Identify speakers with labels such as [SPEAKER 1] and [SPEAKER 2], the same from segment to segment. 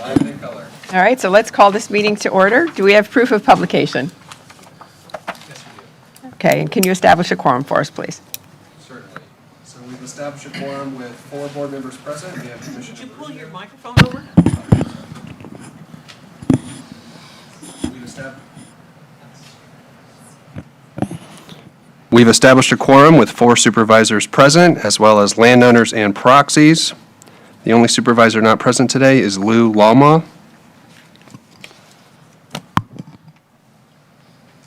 [SPEAKER 1] Live and in color.
[SPEAKER 2] All right, so let's call this meeting to order. Do we have proof of publication?
[SPEAKER 1] Yes, we do.
[SPEAKER 2] Okay, and can you establish a quorum for us, please?
[SPEAKER 1] Certainly. So we've established a quorum with 4 board members present. We have Commissioner.
[SPEAKER 3] Could you pull your microphone over?
[SPEAKER 1] We've established a quorum with 4 supervisors present, as well as landowners and proxies. The only supervisor not present today is Lou Lama.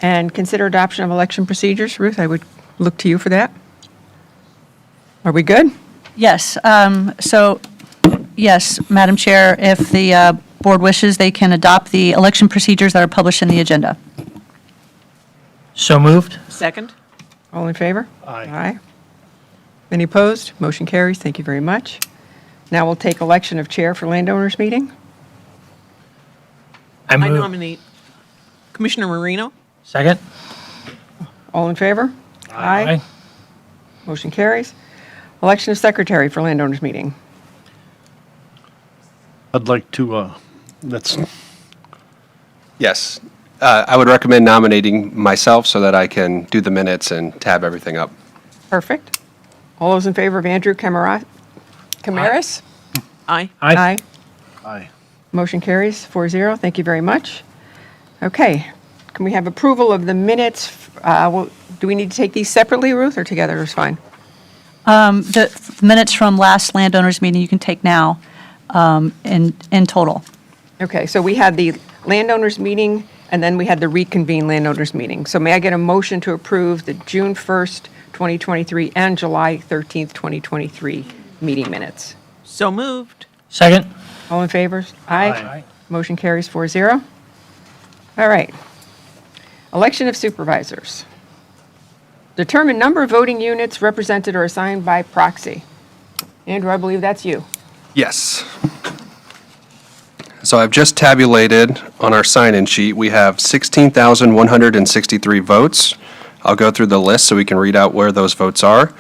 [SPEAKER 2] And consider adoption of election procedures. Ruth, I would look to you for that. Are we good?
[SPEAKER 4] Yes, yes, Madam Chair, if the board wishes, they can adopt the election procedures that are published in the agenda.
[SPEAKER 5] So moved.
[SPEAKER 3] Second?
[SPEAKER 2] All in favor?
[SPEAKER 5] Aye.
[SPEAKER 2] Aye. Any opposed? Motion carries. Thank you very much. Now we'll take election of chair for landowners meeting.
[SPEAKER 3] I
[SPEAKER 5] move.
[SPEAKER 3] nominate Commissioner Marino.
[SPEAKER 5] Second.
[SPEAKER 2] All in favor? Motion carries. Election of secretary for landowners meeting.
[SPEAKER 6] I'd like to, that's,
[SPEAKER 1] Yes. I would recommend nominating myself so that I can do the minutes and tab everything up.
[SPEAKER 2] Perfect. All those in favor of Andrew Camaras?
[SPEAKER 3] Aye.
[SPEAKER 2] Aye.
[SPEAKER 6] aye.
[SPEAKER 2] Motion carries 4-0. Thank you very much. Okay. Can we have approval of the minutes? Do we need to take these separately, Ruth, or together is fine?
[SPEAKER 4] The minutes from last landowners meeting you can take now in total.
[SPEAKER 2] Okay, so we had the landowners meeting, and then we had the reconvened landowners meeting. So may I get a motion to approve the June 1st, 2023, and July 13th, 2023 meeting minutes?
[SPEAKER 3] So moved.
[SPEAKER 5] Second.
[SPEAKER 2] All in favor?
[SPEAKER 5] Aye.
[SPEAKER 2] Motion carries 4-0. All right. Election of supervisors. Determine number of voting units represented or assigned by proxy. Andrew, I believe that's you.
[SPEAKER 1] Yes. So I've just tabulated on our sign-in sheet. We have 16,163 votes. I'll go through the list so we can read out where those votes are.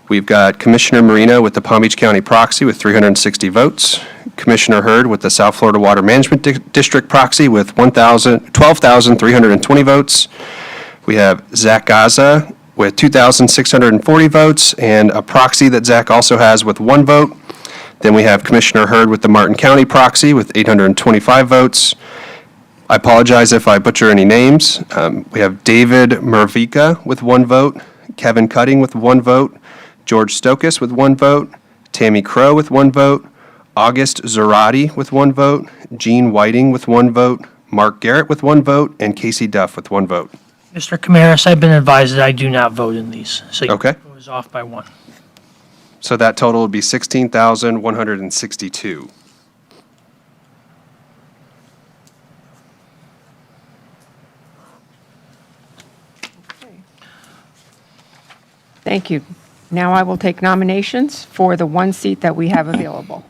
[SPEAKER 1] We've got Commissioner Marino with the Palm Beach County proxy with 360 votes. Commissioner Hurd with the South Florida Water Management District proxy with 12,320 votes. We have Zach Gaza with 2,640 votes and a proxy that Zach also has with 1 vote. Then we have Commissioner Hurd with the Martin County proxy with 825 votes. I apologize if I butcher any names. We have David Mervika with 1 vote, Kevin Cutting with 1 vote, George Stokas with 1 vote, Tammy Crow with 1 vote, August Zarati with 1 vote, Gene Whiting with 1 vote, Mark Garrett with 1 vote, and Casey Duff with 1 vote.
[SPEAKER 5] Mr. Camaras, I've been advised that I do not vote in these. So
[SPEAKER 1] Okay.
[SPEAKER 5] it was off by 1.
[SPEAKER 1] So that total would be 16,162.
[SPEAKER 2] Thank you. Now I will take nominations for the 1 seat that we have available.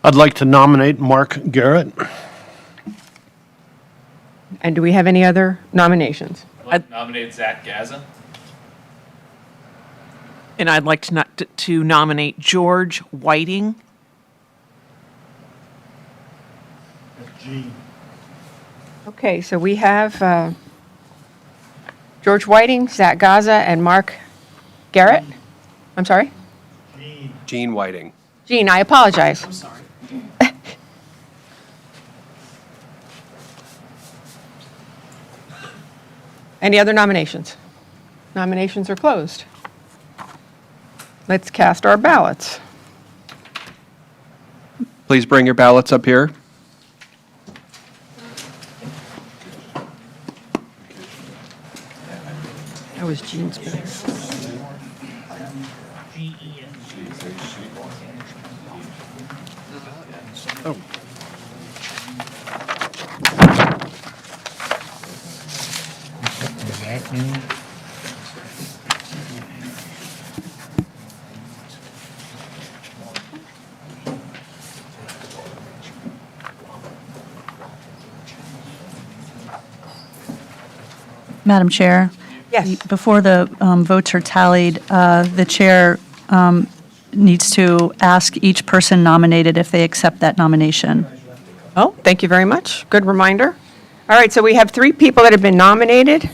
[SPEAKER 6] I'd like to nominate Mark Garrett.
[SPEAKER 2] And do we have any other nominations?
[SPEAKER 7] I'd like to nominate Zach Gaza.
[SPEAKER 3] And I'd like to nominate George Whiting.
[SPEAKER 2] Okay, so we have George Whiting, Zach Gaza, and Mark Garrett. I'm sorry?
[SPEAKER 1] Gene Whiting.
[SPEAKER 2] Gene, I apologize.
[SPEAKER 3] I'm sorry.
[SPEAKER 2] Any other nominations? Nominations are closed. Let's cast our ballots.
[SPEAKER 1] Please bring your ballots up here.
[SPEAKER 2] That was Gene's ballot.
[SPEAKER 4] Madam Chair?
[SPEAKER 2] Yes.
[SPEAKER 4] Before the votes are tallied, the chair needs to ask each person nominated if they accept that nomination.
[SPEAKER 2] Oh, thank you very much. Good reminder. All right, so we have 3 people that have been nominated,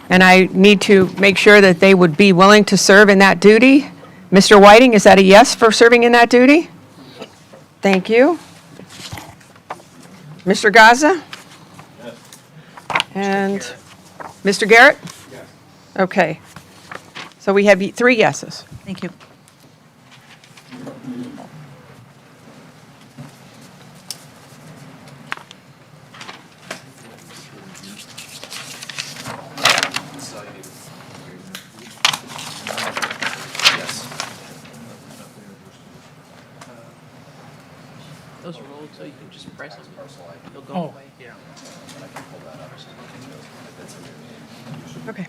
[SPEAKER 2] and I need to make sure that they would be willing to serve in that duty. Mr. Whiting, is that a yes for serving in that duty? Thank you. Mr. Gaza? And Mr. Garrett? Okay. So we have 3 yeses.
[SPEAKER 4] Thank you.
[SPEAKER 3] Those are old, so you can just press them. They'll go
[SPEAKER 5] Oh,
[SPEAKER 3] away.
[SPEAKER 5] yeah.
[SPEAKER 2] Okay.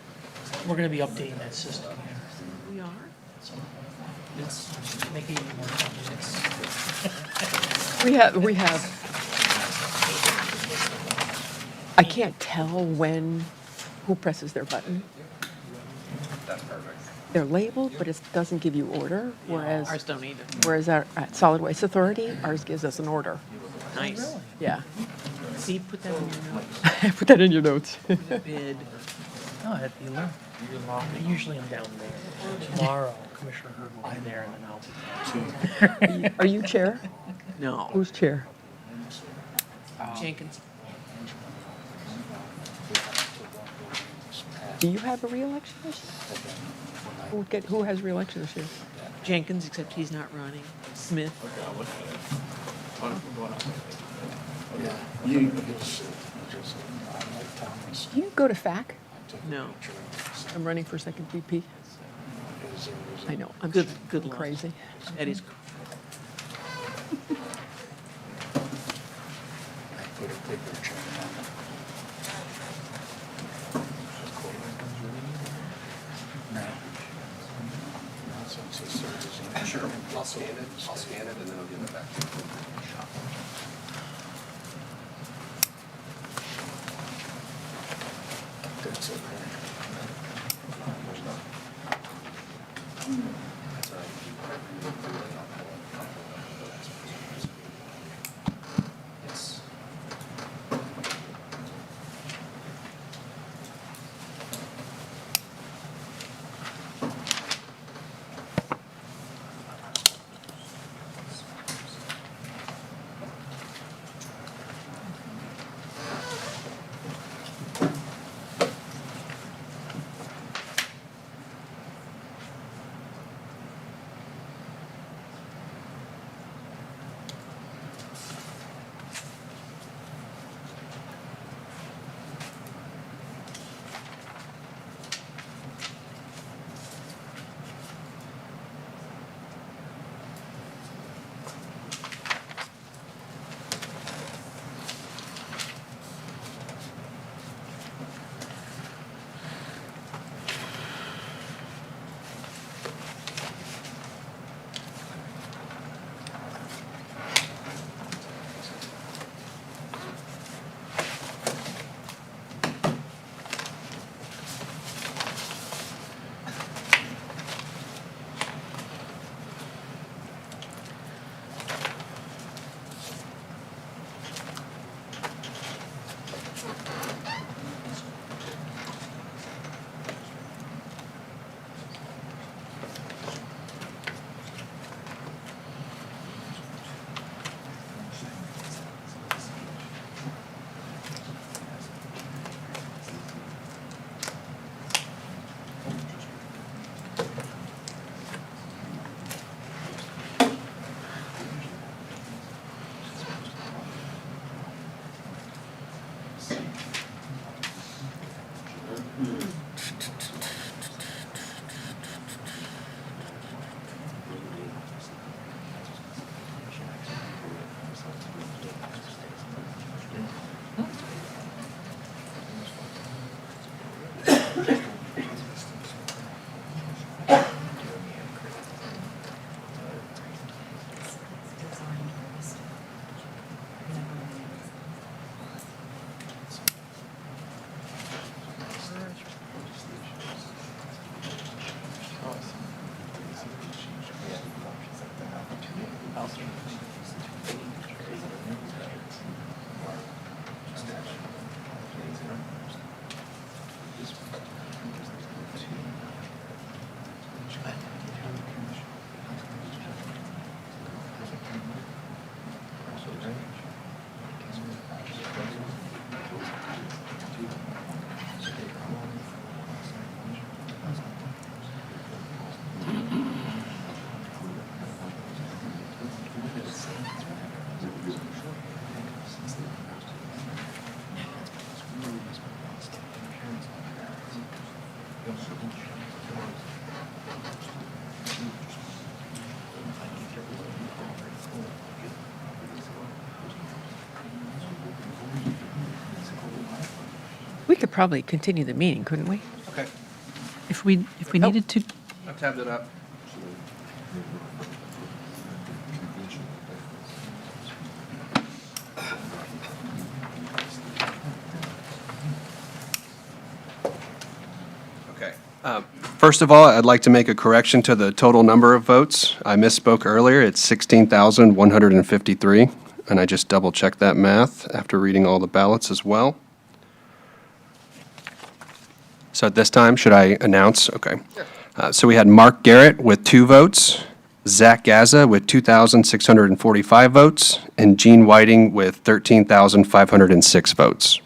[SPEAKER 5] We're going to be updating that system.
[SPEAKER 3] We are?
[SPEAKER 5] It's making it more complex.
[SPEAKER 2] We have. I can't tell who presses their button.
[SPEAKER 1] That's perfect.
[SPEAKER 2] They're labeled, but it doesn't give you order, whereas,
[SPEAKER 3] Ours don't either.
[SPEAKER 2] at Solid Waste Authority, ours gives us an order.
[SPEAKER 3] Nice.
[SPEAKER 2] Yeah.
[SPEAKER 3] See, put that in your notes.
[SPEAKER 2] Put that in your notes.
[SPEAKER 3] Bid.
[SPEAKER 5] No, at the 11th. I usually am down there. Tomorrow, Commissioner Hurd will be there, and then I'll
[SPEAKER 2] Are you chair?
[SPEAKER 3] No.
[SPEAKER 2] Who's chair?
[SPEAKER 3] Jenkins.
[SPEAKER 2] Do you have a reelection this year? Who has reelection this year?
[SPEAKER 3] Jenkins, except he's not running. Smith.
[SPEAKER 2] Do you go to FAC?
[SPEAKER 3] No.
[SPEAKER 2] I'm running for second VP. I know, I'm
[SPEAKER 3] Good
[SPEAKER 2] I'm
[SPEAKER 3] luck.
[SPEAKER 2] crazy.
[SPEAKER 3] Eddie's.
[SPEAKER 1] Sure. I'll scan it, and then I'll give it back to you. Yes.
[SPEAKER 2] We could probably continue the meeting, couldn't we?
[SPEAKER 1] Okay.
[SPEAKER 4] If we needed to,
[SPEAKER 1] I've tabbed it up. Okay. First of all, I'd like to make a correction to the total number of votes. I misspoke earlier. It's 16,153, and I just double-checked that math after reading all the ballots as well. So at this time, should I announce? Okay. So we had Mark Garrett with 2 votes, Zach Gaza with 2,645 votes, and Gene Whiting with 13,506 votes.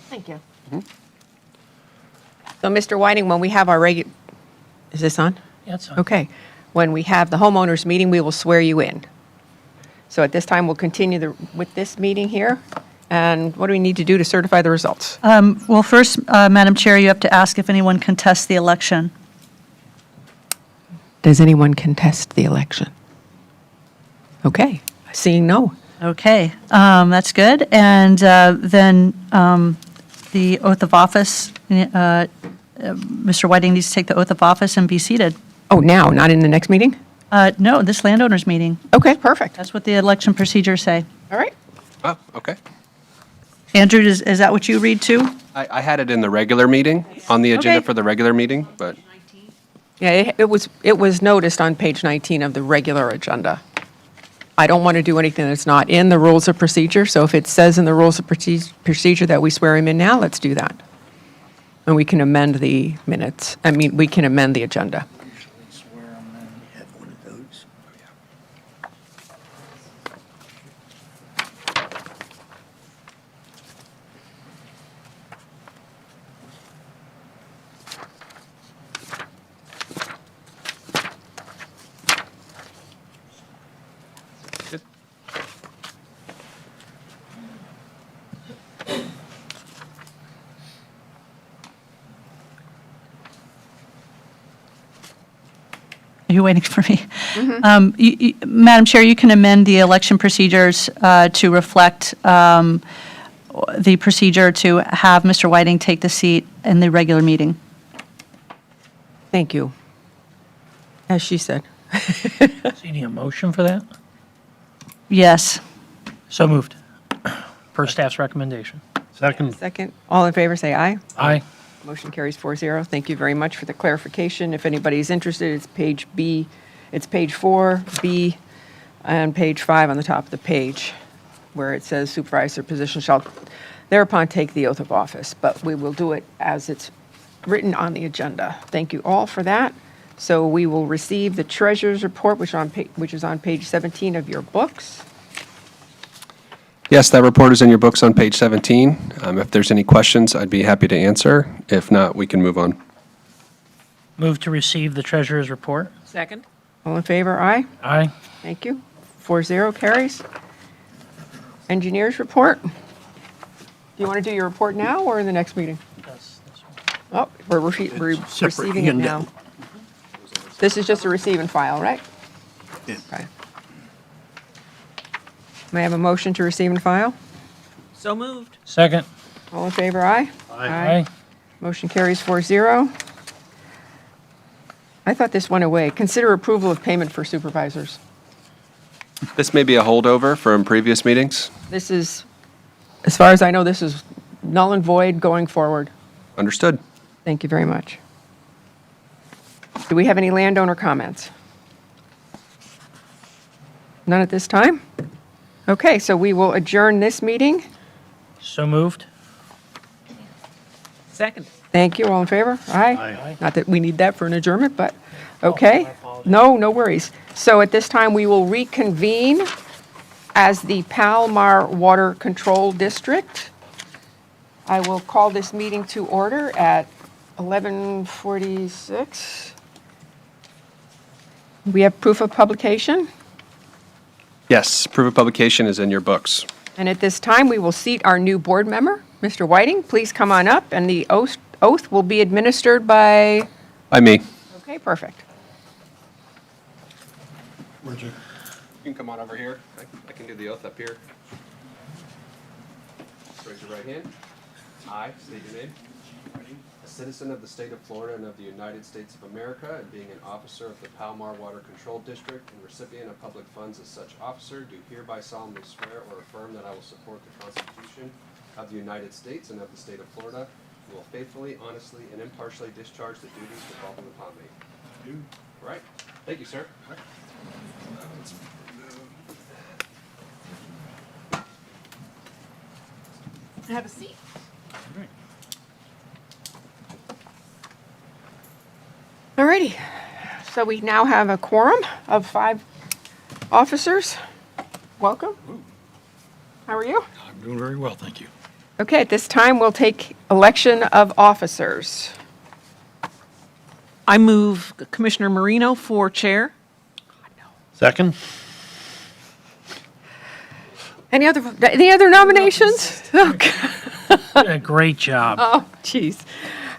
[SPEAKER 2] Thank you. So, Mr. Whiting, when we have our is this on?
[SPEAKER 5] Yeah, it's fine.
[SPEAKER 2] Okay. When we have the homeowners meeting, we will swear you in. So at this time, we'll continue with this meeting here. And what do we need to do to certify the results?
[SPEAKER 4] well, first, Madam Chair, you have to ask if anyone contests the election.
[SPEAKER 2] Does anyone contest the election? Okay, seeing no.
[SPEAKER 4] Okay, that's good. And then the oath of office, Mr. Whiting needs to take the oath of office and be seated.
[SPEAKER 2] Oh, now, not in the next meeting?
[SPEAKER 4] No, this landowners meeting.
[SPEAKER 2] Okay, perfect.
[SPEAKER 4] That's what the election procedures say.
[SPEAKER 2] All right.
[SPEAKER 1] Oh, okay.
[SPEAKER 4] Andrew, is that what you read too?
[SPEAKER 1] I had it in the regular meeting, on the agenda
[SPEAKER 4] Okay.
[SPEAKER 1] for the regular meeting, but
[SPEAKER 2] Yeah, it was noticed on page 19 of the regular agenda. I don't want to do anything that's not in the rules of procedure, so if it says in the rules of procedure that we swear him in now, let's do that. And we can amend the minutes, we can amend the agenda.
[SPEAKER 4] Are you waiting for me? Madam Chair, you can amend the election procedures to reflect the procedure to have Mr. Whiting take the seat in the regular meeting.
[SPEAKER 2] Thank you. As she said.
[SPEAKER 5] So you need a motion for that?
[SPEAKER 4] Yes.
[SPEAKER 5] So moved. Per staff's recommendation.
[SPEAKER 6] Second.
[SPEAKER 2] Second, all in favor, say aye.
[SPEAKER 5] Aye.
[SPEAKER 2] Motion carries 4-0. Thank you very much for the clarification. If anybody's interested, it's page B, it's page 4, B, and page 5 on the top of the page, where it says supervisor position shall thereupon take the oath of office. But we will do it as it's written on the agenda. Thank you all for that. So we will receive the treasurer's report, which is on page 17 of your books.
[SPEAKER 1] yes, that report is in your books on page 17. If there's any questions, I'd be happy to answer. If not, we can move on.
[SPEAKER 5] Move to receive the treasurer's report.
[SPEAKER 3] Second?
[SPEAKER 2] All in favor, aye?
[SPEAKER 5] Aye.
[SPEAKER 2] Thank you. 4-0 carries. Engineers report. Do you want to do your report now or in the next meeting? Oh, we're receiving it now. This is just a receive and file, right?
[SPEAKER 6] Yeah.
[SPEAKER 2] Okay. May I have a motion to receive and file?
[SPEAKER 3] So moved.
[SPEAKER 5] Second.
[SPEAKER 2] All in favor, aye?
[SPEAKER 5] Aye.
[SPEAKER 2] Motion carries 4-0. I thought this went away. Consider approval of payment for supervisors.
[SPEAKER 1] This may be a holdover from previous meetings.
[SPEAKER 2] This is, as far as I know, this is null and void going forward.
[SPEAKER 1] Understood.
[SPEAKER 2] Thank you very much. Do we have any landowner comments? None at this time? Okay, so we will adjourn this meeting.
[SPEAKER 5] So moved.
[SPEAKER 3] Second.
[SPEAKER 2] Thank you, all in favor? Aye?
[SPEAKER 6] Aye.
[SPEAKER 2] Not that we need that for an adjournment, but, okay.
[SPEAKER 5] my apologies.
[SPEAKER 2] No worries. So at this time, we will reconvene as the Palmar Water Control District. I will call this meeting to order at 11:46. We have proof of publication.
[SPEAKER 1] Yes, proof of publication is in your books.
[SPEAKER 2] And at this time, we will seat our new board member, Mr. Whiting. Please come on up, and the oath will be administered by,
[SPEAKER 1] By me.
[SPEAKER 2] okay, perfect.
[SPEAKER 1] You can come on over here. I can do the oath up here. Raise your right hand. I state your name. A citizen of the state of Florida and of the United States of America, and being an officer of the Palomar Water Control District and recipient of public funds as such officer, do hereby solemnly swear or affirm that I will support the Constitution of the United States and of the state of Florida, and will faithfully, honestly, and impartially discharge the duties involved upon me. All right. Thank you, sir.
[SPEAKER 2] Have a seat. All righty. So we now have a quorum of 5 officers. Welcome. How are you?
[SPEAKER 8] I'm doing very well, thank you.
[SPEAKER 2] Okay, at this time, we'll take election of officers.
[SPEAKER 3] I move Commissioner Marino for chair.
[SPEAKER 6] Second?
[SPEAKER 2] Any other nominations? Okay.
[SPEAKER 5] Great job.
[SPEAKER 2] Oh, jeez.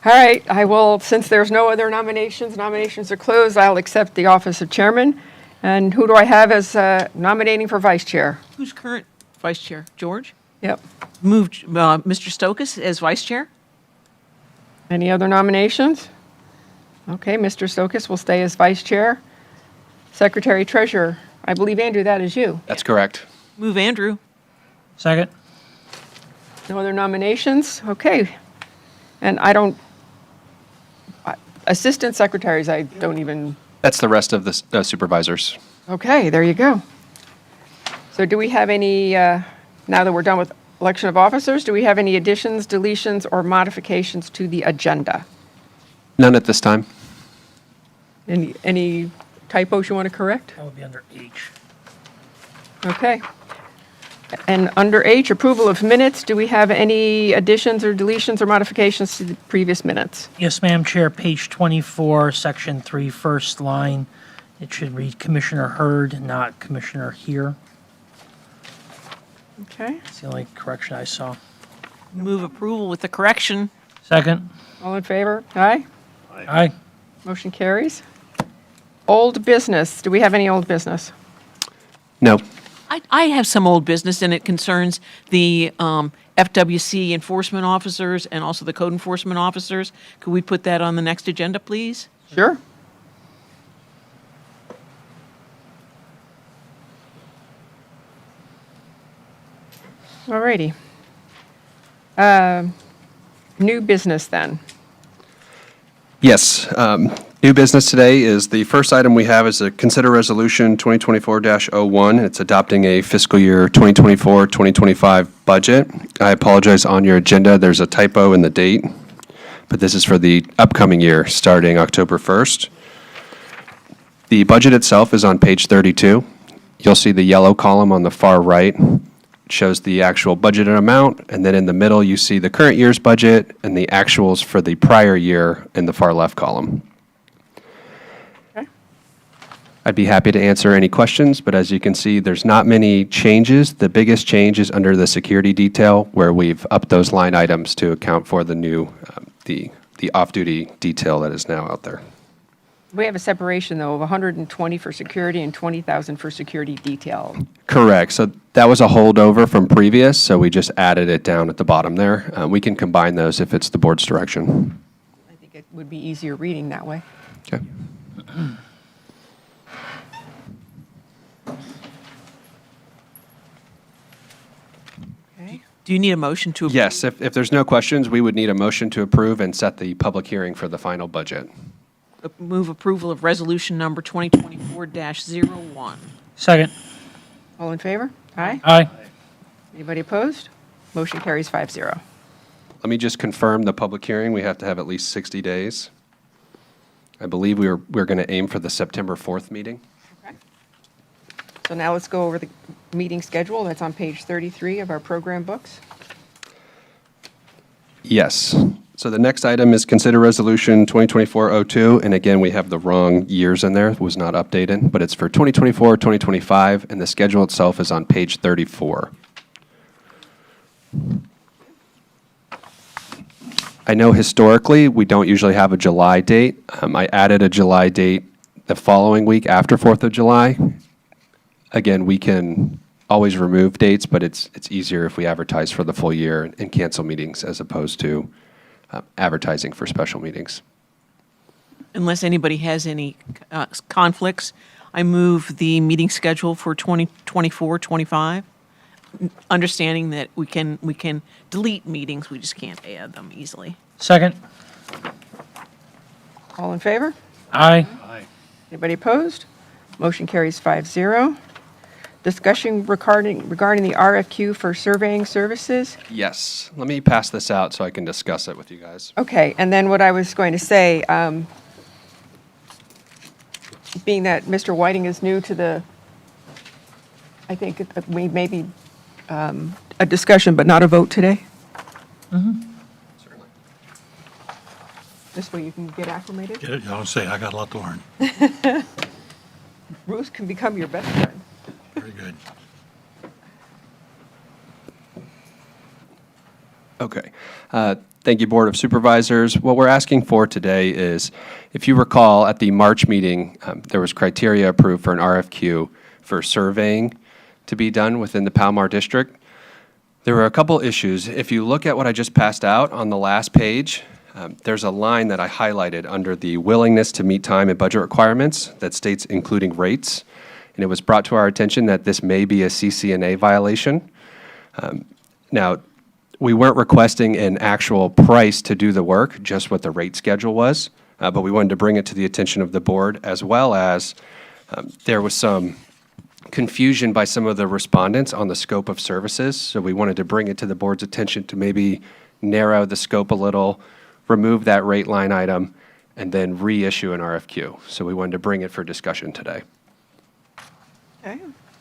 [SPEAKER 2] All right, I will, since there's no other nominations are closed, I'll accept the office of chairman. And who do I have as nominating for vice chair?
[SPEAKER 3] Who's current vice chair? George?
[SPEAKER 2] Yep.
[SPEAKER 3] Move Mr. Stokas as vice chair.
[SPEAKER 2] Any other nominations? Okay, Mr. Stokas will stay as vice chair. Secretary treasurer, I believe, Andrew, that is you.
[SPEAKER 1] That's correct.
[SPEAKER 3] Move Andrew.
[SPEAKER 5] Second.
[SPEAKER 2] No other nominations? Okay. And assistant secretaries, I don't even,
[SPEAKER 1] That's the rest of the supervisors.
[SPEAKER 2] okay, there you go. So do we have any, now that we're done with election of officers, do we have any additions, deletions, or modifications to the agenda?
[SPEAKER 1] None at this time.
[SPEAKER 2] Any typos you want to correct?
[SPEAKER 5] That would be under H.
[SPEAKER 2] Okay. And under H, approval of minutes, do we have any additions or deletions or modifications to the previous minutes?
[SPEAKER 5] Yes, Madam Chair, page 24, section 3, first line. It should read Commissioner Hurd, not Commissioner Here.
[SPEAKER 2] Okay.
[SPEAKER 5] It's the only correction I saw.
[SPEAKER 3] Move approval with the correction.
[SPEAKER 5] Second.
[SPEAKER 2] All in favor? Aye.
[SPEAKER 5] Aye.
[SPEAKER 2] Motion carries. Old business, do we have any old business?
[SPEAKER 1] No.
[SPEAKER 3] I have some old business, and it concerns the FWC enforcement officers and also the code enforcement officers. Could we put that on the next agenda, please?
[SPEAKER 2] Sure. All righty. New business then.
[SPEAKER 1] Yes. New business today is the first item we have is a consider resolution 2024-01. It's adopting a fiscal year 2024-2025 budget. I apologize, on your agenda, there's a typo in the date, but this is for the upcoming year, starting October 1st. The budget itself is on page 32. You'll see the yellow column on the far right shows the actual budgeted amount, and then in the middle, you see the current year's budget and the actuals for the prior year in the far left column.
[SPEAKER 2] Okay.
[SPEAKER 1] I'd be happy to answer any questions, but as you can see, there's not many changes. The biggest change is under the security detail, where we've upped those line items to account for the new, the off-duty detail that is now out there.
[SPEAKER 2] We have a separation, though, of 120 for security and 20,000 for security detail.
[SPEAKER 1] Correct. So that was a holdover from previous, so we just added it down at the bottom there. We can combine those if it's the board's direction.
[SPEAKER 2] I think it would be easier reading that way.
[SPEAKER 1] Okay.
[SPEAKER 2] Okay.
[SPEAKER 3] Do you need a motion to approve?
[SPEAKER 1] Yes, if there's no questions, we would need a motion to approve and set the public hearing for the final budget.
[SPEAKER 3] Move approval of resolution number 2024-01.
[SPEAKER 5] Second.
[SPEAKER 2] All in favor? Aye.
[SPEAKER 5] Aye.
[SPEAKER 2] Anybody opposed? Motion carries 5-0.
[SPEAKER 1] Let me just confirm the public hearing. We have to have at least 60 days. I believe we're going to aim for the September 4th meeting.
[SPEAKER 2] Okay. So now let's go over the meeting schedule. That's on page 33 of our program books.
[SPEAKER 1] Yes. So the next item is consider resolution 2024-02, and again, we have the wrong years in there, it was not updated, but it's for 2024, 2025, and the schedule itself is on page 34. I know historically, we don't usually have a July date. I added a July date the following week after 4th of July. Again, we can always remove dates, but it's easier if we advertise for the full year and cancel meetings as opposed to advertising for special meetings.
[SPEAKER 3] Unless anybody has any conflicts, I move the meeting schedule for 2024-25, understanding that we can delete meetings, we just can't add them easily.
[SPEAKER 5] Second.
[SPEAKER 2] All in favor?
[SPEAKER 5] Aye.
[SPEAKER 2] Anybody opposed? Motion carries 5-0. Discussion regarding the RFQ for surveying services.
[SPEAKER 1] Yes, let me pass this out so I can discuss it with you guys.
[SPEAKER 2] Okay, and then what I was going to say, being that Mr. Whiting is new to the, I think we maybe a discussion, but not a vote today.
[SPEAKER 1] Certainly.
[SPEAKER 2] This way you can get acclimated.
[SPEAKER 8] Yeah, I don't say, I got a lot to learn.
[SPEAKER 2] Bruce can become your best friend.
[SPEAKER 8] Very good.
[SPEAKER 1] Okay. Thank you, Board of Supervisors. What we're asking for today is, if you recall, at the March meeting, there was criteria approved for an RFQ for surveying to be done within the Palomar District. There were a couple issues. If you look at what I just passed out on the last page, there's a line that I highlighted under the willingness to meet time and budget requirements that states including rates. And it was brought to our attention that this may be a CCNA violation. Now, we weren't requesting an actual price to do the work, just what the rate schedule was, but we wanted to bring it to the attention of the board, as well as there was some confusion by some of the respondents on the scope of services, so we wanted to bring it to the board's attention to maybe narrow the scope a little, remove that rate line item, and then reissue an RFQ. So we wanted to bring it for discussion today.
[SPEAKER 2] Okay.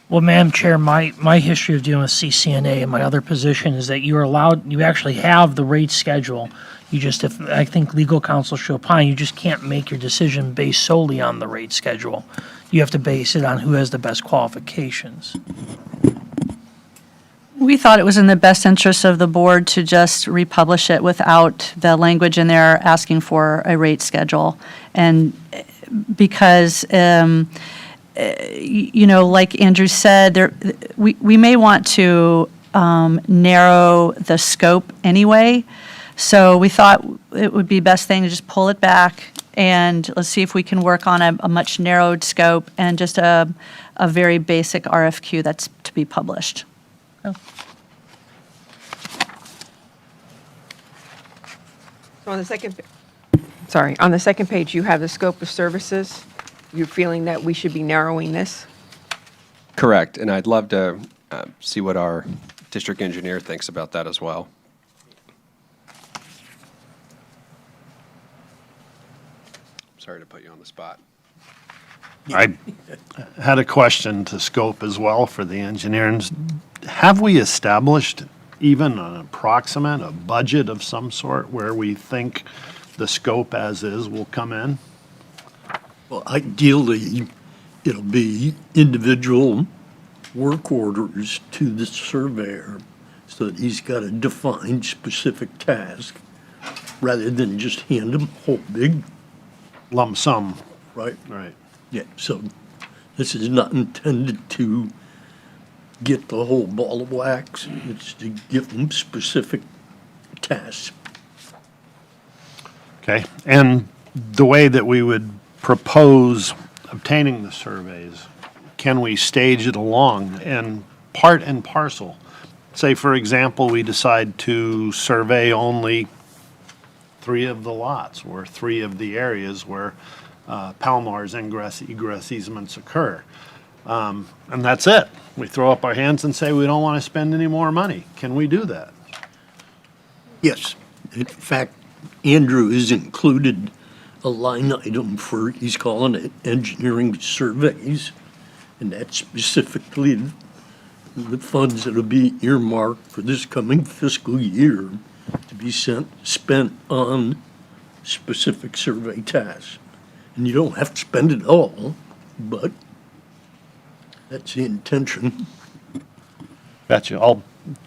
[SPEAKER 5] Well, Madam Chair, my history of dealing with CCNA and my other position is that you're allowed, you actually have the rate schedule. You just, if, I think legal counsel should opine, you just can't make your decision based solely on the rate schedule. You have to base it on who has the best qualifications.
[SPEAKER 4] We thought it was in the best interest of the board to just republish it without the language in there asking for a rate schedule. And because, you know, like Andrew said, we may want to narrow the scope anyway. So we thought it would be best thing to just pull it back and let's see if we can work on a much narrowed scope and just a very basic RFQ that's to be published.
[SPEAKER 2] So on the second page, you have the scope of services. You're feeling that we should be narrowing this?
[SPEAKER 1] Correct, and I'd love to see what our district engineer thinks about that as well. Sorry to put you on the spot.
[SPEAKER 6] I had a question to scope as well for the engineers. Have we established even an approximate, a budget of some sort where we think the scope as is will come in?
[SPEAKER 9] Well, ideally, it'll be individual work orders to the surveyor so that he's got a defined specific task rather than just hand him a whole big,
[SPEAKER 6] Lump sum,
[SPEAKER 9] right?
[SPEAKER 6] right?
[SPEAKER 9] Yeah, so this is not intended to get the whole ball of wax. It's to give them specific tasks.
[SPEAKER 6] Okay, and the way that we would propose obtaining the surveys, can we stage it along and part and parcel? Say, for example, we decide to survey only 3 of the lots or 3 of the areas where Palomar's ingress egress easements occur. And that's it. We throw up our hands and say we don't want to spend any more money. Can we do that?
[SPEAKER 9] Yes, in fact, Andrew has included a line item for, he's calling it engineering surveys, and that's specifically the funds that'll be earmarked for this coming fiscal year to be spent on specific survey tasks. And you don't have to spend it all, but that's the intention.
[SPEAKER 6] Gotcha. I'll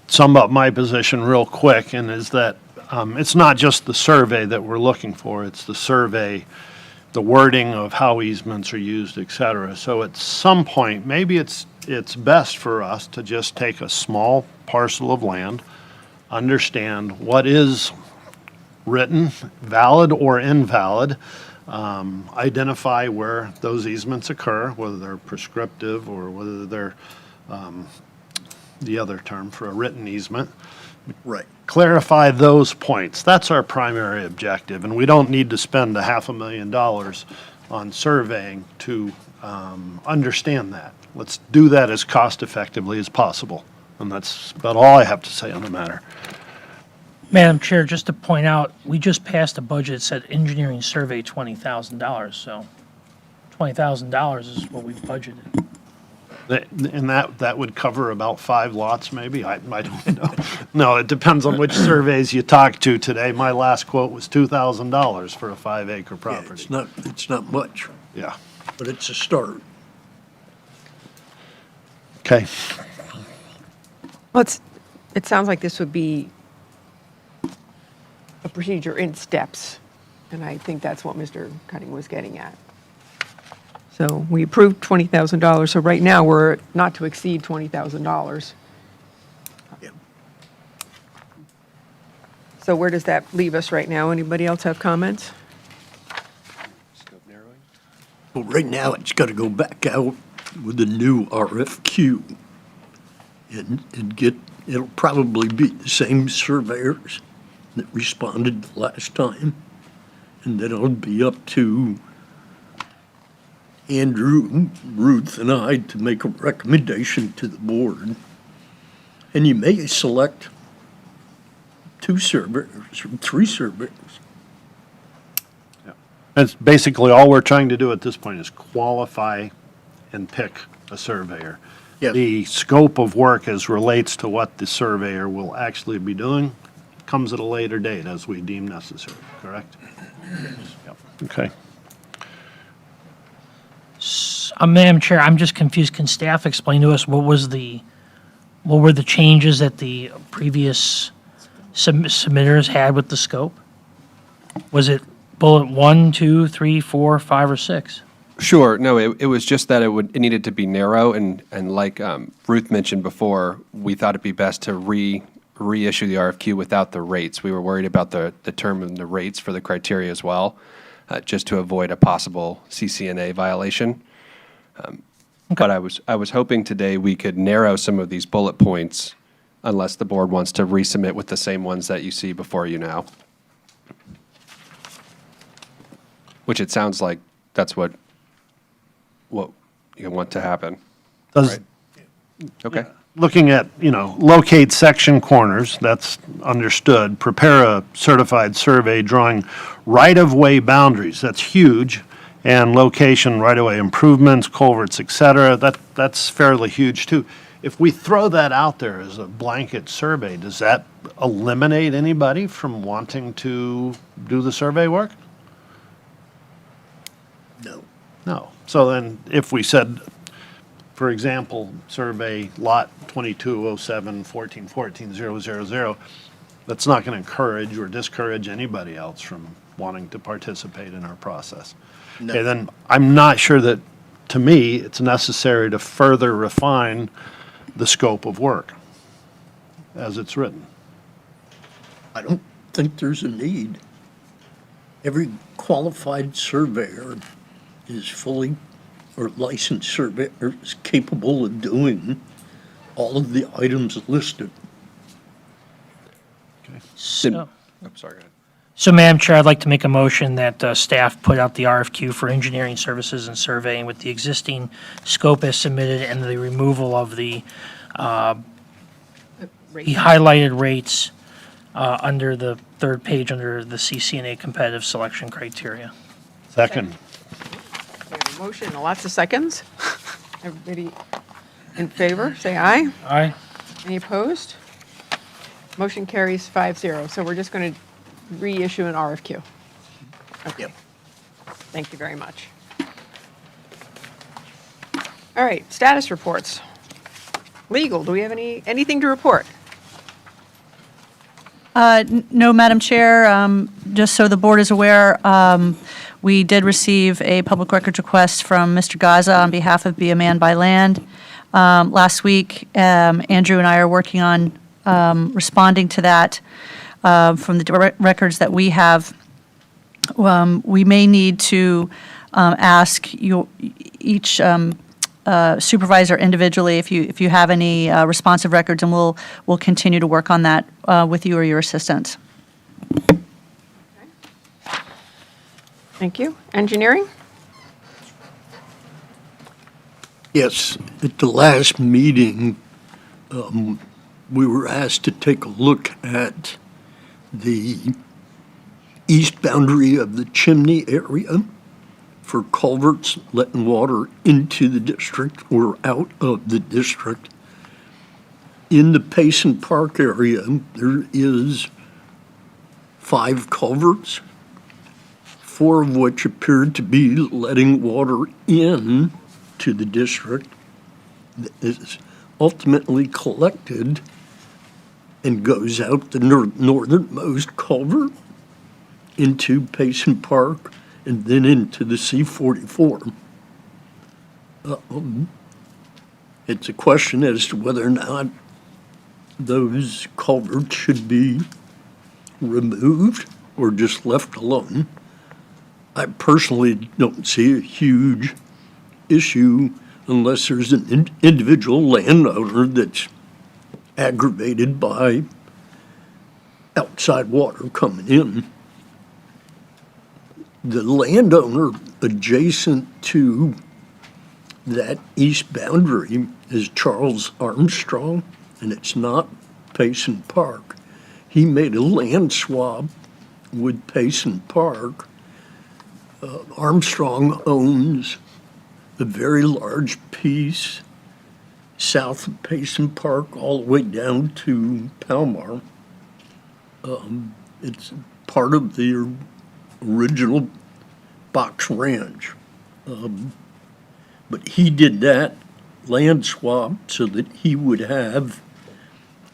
[SPEAKER 6] sum up my position real quick, and is that it's not just the survey that we're looking for, it's the survey, the wording of how easements are used, et cetera. So at some point, maybe it's best for us to just take a small parcel of land, understand what is written, valid or invalid, identify where those easements occur, whether they're prescriptive or whether they're the other term for a written easement.
[SPEAKER 9] Right.
[SPEAKER 6] Clarify those points. That's our primary objective, and we don't need to spend $500,000 on surveying to understand that. Let's do that as cost-effectively as possible, and that's about all I have to say on the matter.
[SPEAKER 5] Madam Chair, just to point out, we just passed a budget that said engineering survey $20,000, so $20,000 is what we budgeted.
[SPEAKER 6] And that would cover about 5 lots, maybe? I don't know. No, it depends on which surveys you talk to today. My last quote was $2,000 for a 5-acre
[SPEAKER 9] Yeah,
[SPEAKER 6] property.
[SPEAKER 9] it's not much,
[SPEAKER 6] Yeah.
[SPEAKER 9] but it's a start.
[SPEAKER 6] Okay.
[SPEAKER 2] Well, it sounds like this would be a procedure in steps, and I think that's what Mr. Cutting was getting at. So we approved $20,000, so right now we're not to exceed $20,000.
[SPEAKER 9] Yeah.
[SPEAKER 2] So where does that leave us right now? Anybody else have comments?
[SPEAKER 9] Well, right now, it's got to go back out with a new RFQ. And it'll probably be the same surveyors that responded the last time. And then it'll be up to Andrew, Ruth, and I to make a recommendation to the board. And you may select 2 surveyors or 3 surveyors.
[SPEAKER 6] That's basically all we're trying to do at this point is qualify and pick a surveyor.
[SPEAKER 9] Yes.
[SPEAKER 6] The scope of work as relates to what the surveyor will actually be doing comes at a later date as we deem necessary, correct? Yep. Okay.
[SPEAKER 5] Madam Chair, I'm just confused. Can staff explain to us what were the changes that the previous submitters had with the scope? Was it bullet 1, 2, 3, 4, 5, or 6?
[SPEAKER 1] Sure. No, it was just that it needed to be narrow, and like Ruth mentioned before, we thought it'd be best to reissue the RFQ without the rates. We were worried about the term and the rates for the criteria as well, just to avoid a possible CCNA violation. But I was hoping today we could narrow some of these bullet points, unless the board wants to resubmit with the same ones that you see before you now. Which it sounds like that's what you want to happen.
[SPEAKER 6] Does,
[SPEAKER 1] Okay.
[SPEAKER 6] looking at, locate section corners, that's understood. Prepare a certified survey drawing right-of-way boundaries, that's huge, and location, right-of-way improvements, culverts, et cetera, that's fairly huge too. If we throw that out there as a blanket survey, does that eliminate anybody from wanting to do the survey work?
[SPEAKER 9] No.
[SPEAKER 6] No. So then, if we said, for example, survey lot 2207-1414-000, that's not going to encourage or discourage anybody else from wanting to participate in our process.
[SPEAKER 9] No.
[SPEAKER 6] Okay, then I'm not sure that, to me, it's necessary to further refine the scope of work as it's written.
[SPEAKER 9] I don't think there's a need. Every qualified surveyor is fully, or licensed surveyor is capable of doing all of the items listed.
[SPEAKER 5] So,
[SPEAKER 1] I'm sorry, go ahead.
[SPEAKER 5] so Madam Chair, I'd like to make a motion that staff put out the RFQ for engineering services and surveying with the existing scope as submitted and the removal of the highlighted rates under the 3rd page under the CCNA competitive selection criteria.
[SPEAKER 6] Second.
[SPEAKER 2] We have a motion, lots of seconds. Everybody in favor, say aye.
[SPEAKER 5] Aye.
[SPEAKER 2] Any opposed? Motion carries 5-0. So we're just going to reissue an RFQ. Okay. Thank you very much. All right, status reports. Legal, do we have anything to report?
[SPEAKER 4] No, Madam Chair, just so the board is aware, we did receive a public records request from Mr. Gaza on behalf of Be a Man by Land. Last week, Andrew and I are working on responding to that from the records that we have. We may need to ask each supervisor individually if you have any responsive records, and we'll continue to work on that with you or your assistants.
[SPEAKER 2] Thank you. Engineering?
[SPEAKER 9] Yes, at the last meeting, we were asked to take a look at the east boundary of the Chimney area for culverts letting water into the district or out of the district. In the Payson Park area, there is 5 culverts, 4 of which appear to be letting water in to the district that is ultimately collected and goes out the northernmost culvert into Payson Park and then into the C-44. It's a question as to whether or not those culverts should be removed or just left alone. I personally don't see a huge issue unless there's an individual landowner that's aggravated by outside water coming in. The landowner adjacent to that east boundary is Charles Armstrong, and it's not Payson Park. He made a land swap with Payson Park. Armstrong owns a very large piece south of Payson Park all the way down to Palmar. It's part of the original Box Ranch. But he did that land swap so that he would have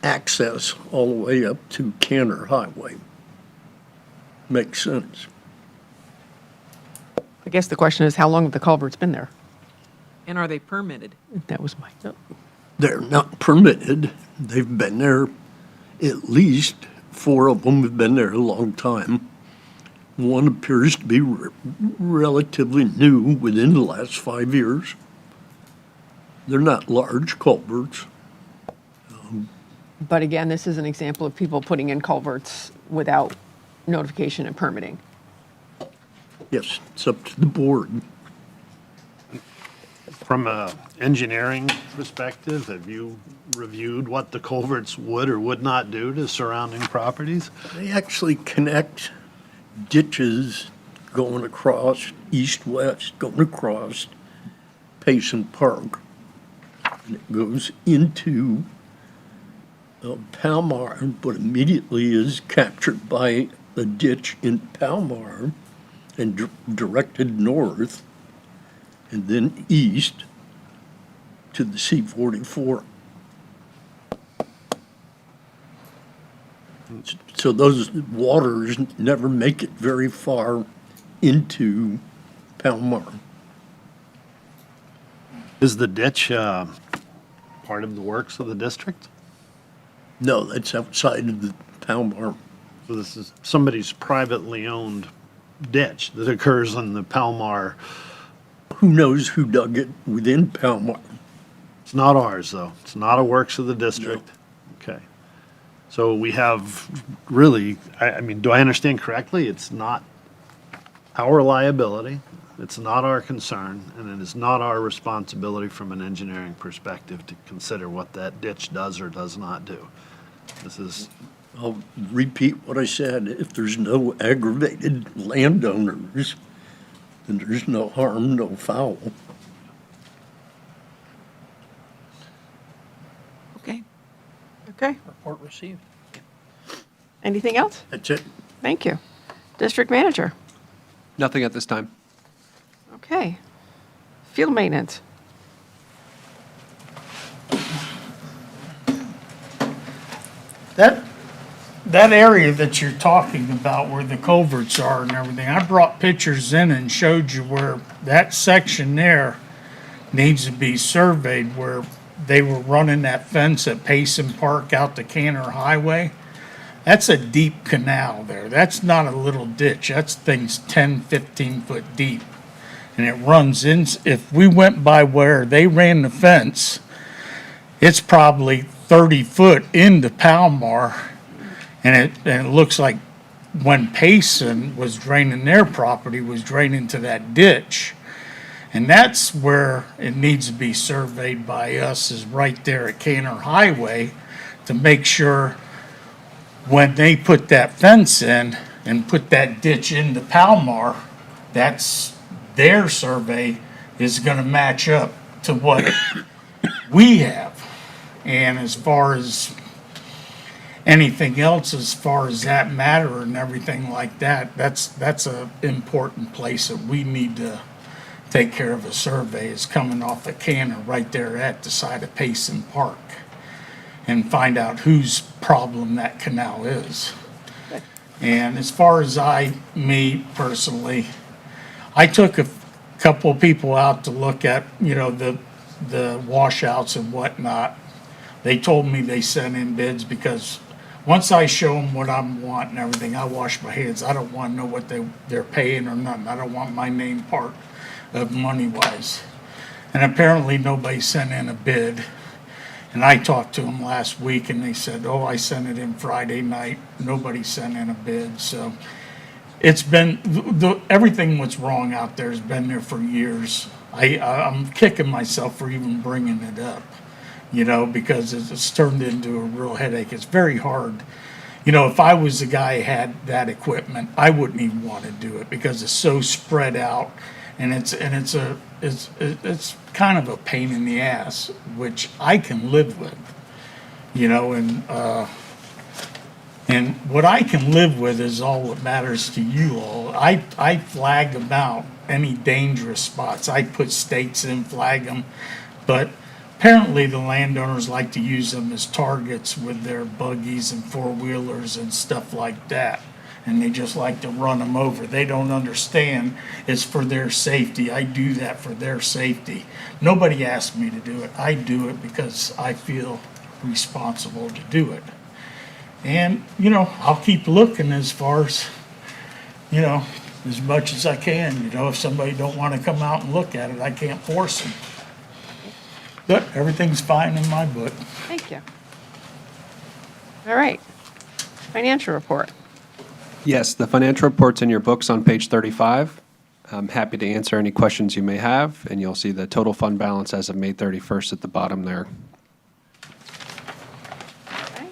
[SPEAKER 9] access all the way up to Canner Highway. Makes sense.
[SPEAKER 2] I guess the question is, how long have the culverts been there?
[SPEAKER 3] And are they permitted?
[SPEAKER 2] That was my,
[SPEAKER 9] They're not permitted. They've been there, at least 4 of them have been there a long time. One appears to be relatively new within the last 5 years. They're not large culverts.
[SPEAKER 2] but again, this is an example of people putting in culverts without notification and permitting.
[SPEAKER 9] Yes, it's up to the board.
[SPEAKER 6] From a engineering perspective, have you reviewed what the culverts would or would not do to surrounding properties?
[SPEAKER 9] They actually connect ditches going across east-west, going across Payson Park. And it goes into Palmar, but immediately is captured by a ditch in Palmar and directed north and then east to the C-44. So those waters never make it very far into Palmar.
[SPEAKER 6] Is the ditch part of the works of the district?
[SPEAKER 9] No, that's outside of the Palmar.
[SPEAKER 6] So this is somebody's privately owned ditch that occurs in the Palmar.
[SPEAKER 9] Who knows who dug it within Palmar?
[SPEAKER 6] It's not ours, though. It's not a works of the district. Okay. So we have really, I mean, do I understand correctly? It's not our liability, it's not our concern, and it is not our responsibility from an engineering perspective to consider what that ditch does or does not do. This is,
[SPEAKER 9] I'll repeat what I said. If there's no aggravated landowners, then there's no harm, no foul.
[SPEAKER 3] Okay.
[SPEAKER 2] Okay,
[SPEAKER 5] Report received.
[SPEAKER 2] Anything else?
[SPEAKER 9] That's it.
[SPEAKER 2] Thank you. District Manager.
[SPEAKER 1] Nothing at this time.
[SPEAKER 2] Okay. Field Maintenance.
[SPEAKER 10] That area that you're talking about where the culverts are and everything, I brought pictures in and showed you where that section there needs to be surveyed, where they were running that fence at Payson Park out to Canner Highway. That's a deep canal there. That's not a little ditch. That's things 10, 15 foot deep. And it runs in, if we went by where they ran the fence, it's probably 30 foot into Palmar. And it looks like when Payson was draining their property, was draining to that ditch. And that's where it needs to be surveyed by us, is right there at Canner Highway, to make sure when they put that fence in and put that ditch into Palmar, that's their survey is gonna match up to what we have. And as far as anything else, as far as that matter and everything like that, that's a important place that we need to take care of. A survey is coming off of Canner right there at the side of Payson Park, and find out whose problem that canal is. And as far as me personally, I took a couple of people out to look at, the washouts and whatnot. They told me they sent in bids because once I show them what I want and everything, I wash my hands. I don't want to know what they're paying or nothing. I don't want my name part of money-wise. And apparently nobody sent in a bid. And I talked to them last week and they said, oh, I sent it in Friday night. Nobody sent in a bid. So it's been, everything what's wrong out there has been there for years. I'm kicking myself for even bringing it up, because it's turned into a real headache. It's very hard. If I was the guy who had that equipment, I wouldn't even want to do it because it's so spread out, and it's kind of a pain in the ass, which I can live with, and what I can live with is all that matters to you all. I flag them out, any dangerous spots. I put stakes in, flag them, but apparently the landowners like to use them as targets with their buggies and four-wheelers and stuff like that. And they just like to run them over. They don't understand it's for their safety. I do that for their safety. Nobody asked me to do it. I do it because I feel responsible to do it. And, I'll keep looking as far as, as much as I can. If somebody don't want to come out and look at it, I can't force them. But everything's fine in my book.
[SPEAKER 2] Thank you. All right. Financial report.
[SPEAKER 1] Yes, the financial report's in your books on page 35. I'm happy to answer any questions you may have, and you'll see the total fund balance as of May 31st at the bottom there.
[SPEAKER 2] Okay.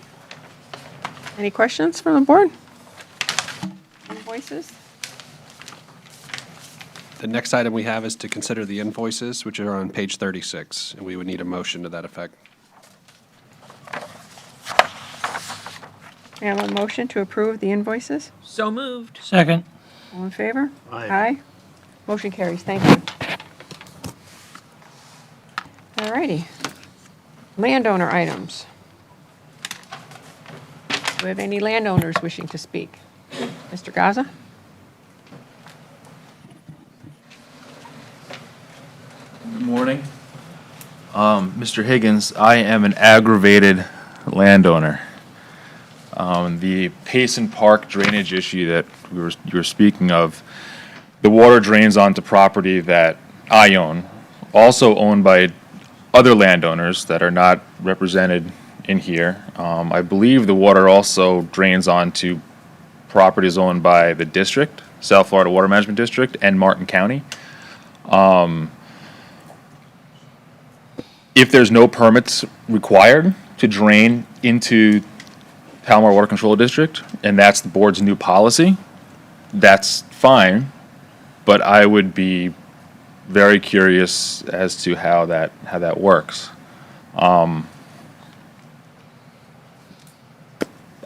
[SPEAKER 2] Any questions from the board? Invoices?
[SPEAKER 1] The next item we have is to consider the invoices, which are on page 36, and we would need a motion to that effect.
[SPEAKER 2] We have a motion to approve the invoices.
[SPEAKER 3] So moved.
[SPEAKER 5] Second.
[SPEAKER 2] All in favor?
[SPEAKER 9] Aye.
[SPEAKER 2] Motion carries. Thank you. All righty. Landowner items. Do we have any landowners wishing to speak? Mr. Gaza?
[SPEAKER 7] Good morning. Mr. Higgins, I am an aggravated landowner. The Payson Park drainage issue that you were speaking of, the water drains onto property that I own, also owned by other landowners that are not represented in here. I believe the water also drains onto properties owned by the district, South Florida Water Management District, and Martin County. If there's no permits required to drain into Palomar Water Control District, and that's the board's new policy, that's fine, but I would be very curious as to how that works.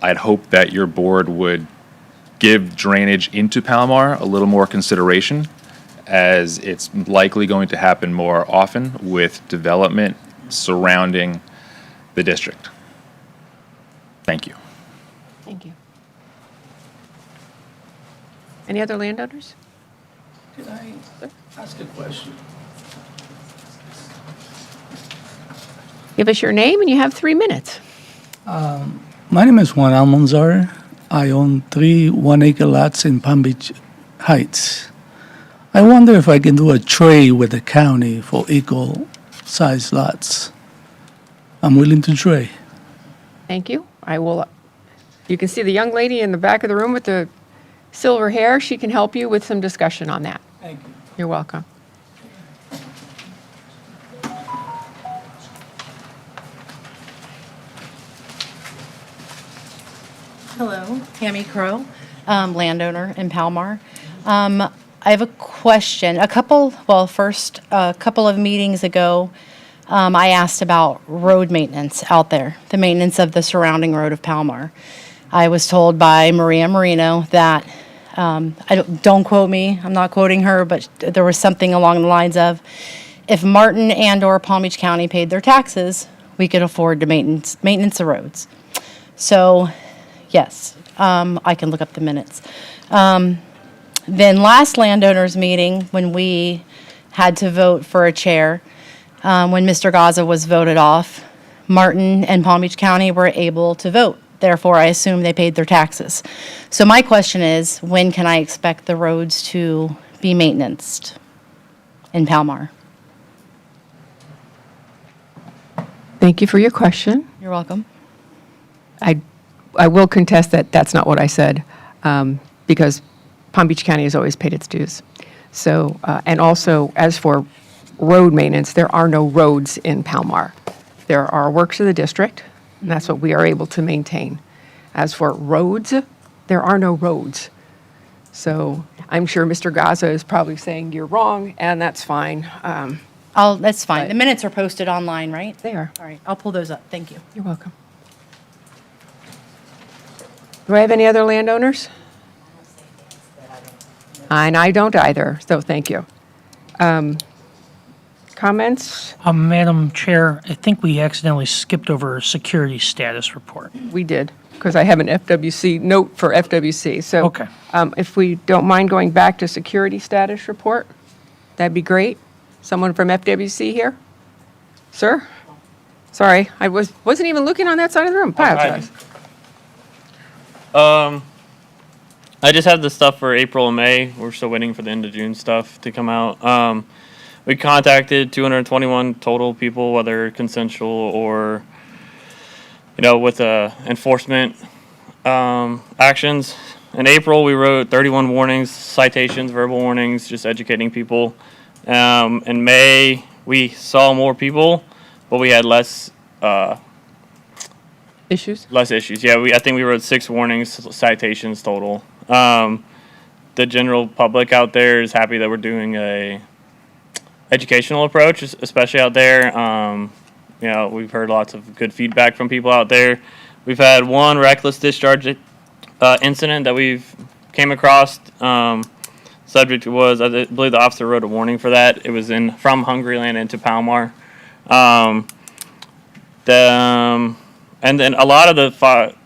[SPEAKER 7] I'd hope that your board would give drainage into Palomar a little more consideration, as it's likely going to happen more often with development surrounding the district. Thank you.
[SPEAKER 2] Thank you. Any other landowners?
[SPEAKER 11] Can I ask a question?
[SPEAKER 2] Give us your name and you have 3 minutes.
[SPEAKER 11] My name is Juan Almanzar. I own 3 one-acre lots in Palm Beach Heights. I wonder if I can do a trade with the county for equal-sized lots. I'm willing to trade.
[SPEAKER 2] Thank you. I will, you can see the young lady in the back of the room with the silver hair. She can help you with some discussion on that.
[SPEAKER 11] Thank you.
[SPEAKER 2] You're welcome.
[SPEAKER 12] Hello, Tammy Crow, landowner in Palomar. I have a question. A couple of meetings ago, I asked about road maintenance out there, the maintenance of the surrounding road of Palomar. I was told by Maria Marino that, don't quote me, I'm not quoting her, but there was something along the lines of, if Martin and/or Palm Beach County paid their taxes, we could afford to maintenance the roads. So, yes, I can look up the minutes. Then last landowners meeting, when we had to vote for a chair, when Mr. Gaza was voted off, Martin and Palm Beach County were able to vote. Therefore, I assume they paid their taxes. So my question is, when can I expect the roads to be maintained in Palomar?
[SPEAKER 2] Thank you for your question.
[SPEAKER 12] You're welcome.
[SPEAKER 2] I will contest that that's not what I said, because Palm Beach County has always paid its dues. So, and also, as for road maintenance, there are no roads in Palomar. There are works of the district, and that's what we are able to maintain. As for roads, there are no roads. So I'm sure Mr. Gaza is probably saying you're wrong, and that's fine.
[SPEAKER 12] That's fine.
[SPEAKER 2] But-
[SPEAKER 12] The minutes are posted online, right?
[SPEAKER 2] They are.
[SPEAKER 12] All right, I'll pull those up. Thank you.
[SPEAKER 2] You're welcome. Do I have any other landowners? And I don't either, so thank you. Comments?
[SPEAKER 5] Madam Chair, I think we accidentally skipped over a security status report.
[SPEAKER 2] We did, because I have an FWC note for FWC. So
[SPEAKER 5] Okay.
[SPEAKER 2] if we don't mind going back to security status report, that'd be great. Someone from FWC here? Sir? Sorry, I wasn't even looking on that side of the room. Apologize.
[SPEAKER 13] I just have the stuff for April and May. We're still waiting for the end of June stuff to come out. We contacted 221 total people, whether consensual or, with enforcement actions. In April, we wrote 31 warnings, citations, verbal warnings, just educating people. In May, we saw more people, but we had less
[SPEAKER 2] Issues?
[SPEAKER 13] less issues. Yeah, I think we wrote 6 warnings, citations total. The general public out there is happy that we're doing a educational approach, especially out there. We've heard lots of good feedback from people out there. We've had one reckless discharge incident that we've came across. Subject was, I believe the officer wrote a warning for that. It was from Hungryland into Palomar. And then a lot of the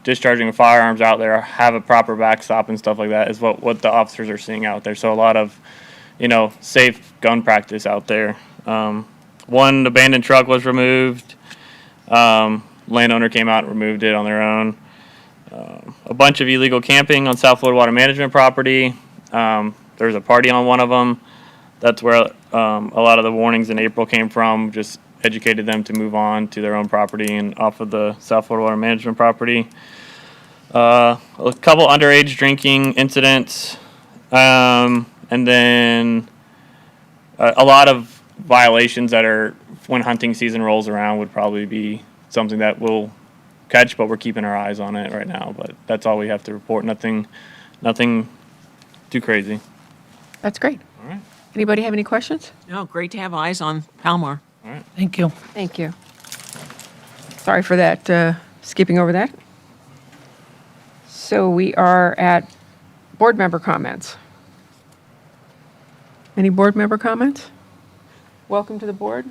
[SPEAKER 13] discharging of firearms out there have a proper backstop and stuff like that is what the officers are seeing out there. So a lot of, safe gun practice out there. One abandoned truck was removed. Landowner came out and removed it on their own. A bunch of illegal camping on South Florida Water Management property. There was a party on one of them. That's where a lot of the warnings in April came from. Just educated them to move on to their own property and off of the South Florida Water Management property. A couple underage drinking incidents, and then a lot of violations that are, when hunting season rolls around, would probably be something that we'll catch, but we're keeping our eyes on it right now. But that's all we have to report. Nothing too crazy.
[SPEAKER 2] That's great.
[SPEAKER 13] All right.
[SPEAKER 2] Anybody have any questions?
[SPEAKER 3] No, great to have eyes on Palomar.
[SPEAKER 5] Thank you.
[SPEAKER 2] Thank you. Sorry for that, skipping over that. So we are at board member comments. Any board member comments? Welcome to the board.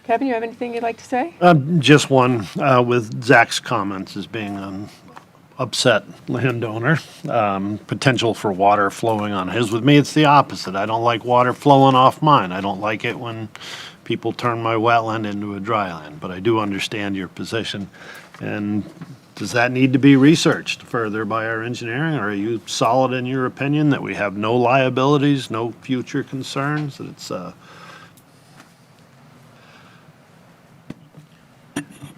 [SPEAKER 2] Kevin, you have anything you'd like to say?
[SPEAKER 6] Just one, with Zach's comments as being an upset landowner, potential for water flowing on his. With me, it's the opposite. I don't like water flowing off mine. I don't like it when people turn my wetland into a dry land, but I do understand your position. And does that need to be researched further by our engineering, or are you solid in your opinion that we have no liabilities, no future concerns, that it's,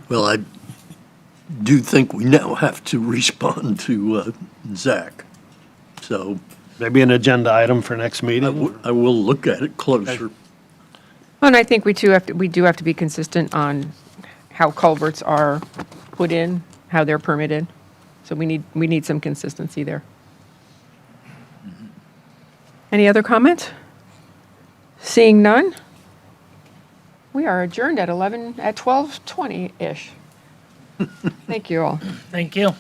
[SPEAKER 9] Well, I do think we now have to respond to Zach. So
[SPEAKER 6] maybe an agenda item for next meeting?
[SPEAKER 9] I will look at it closer.
[SPEAKER 2] And I think we do have to be consistent on how culverts are put in, how they're permitted. So we need some consistency there. Any other comments? Seeing none? We are adjourned at 12:20-ish. Thank you all.
[SPEAKER 5] Thank you.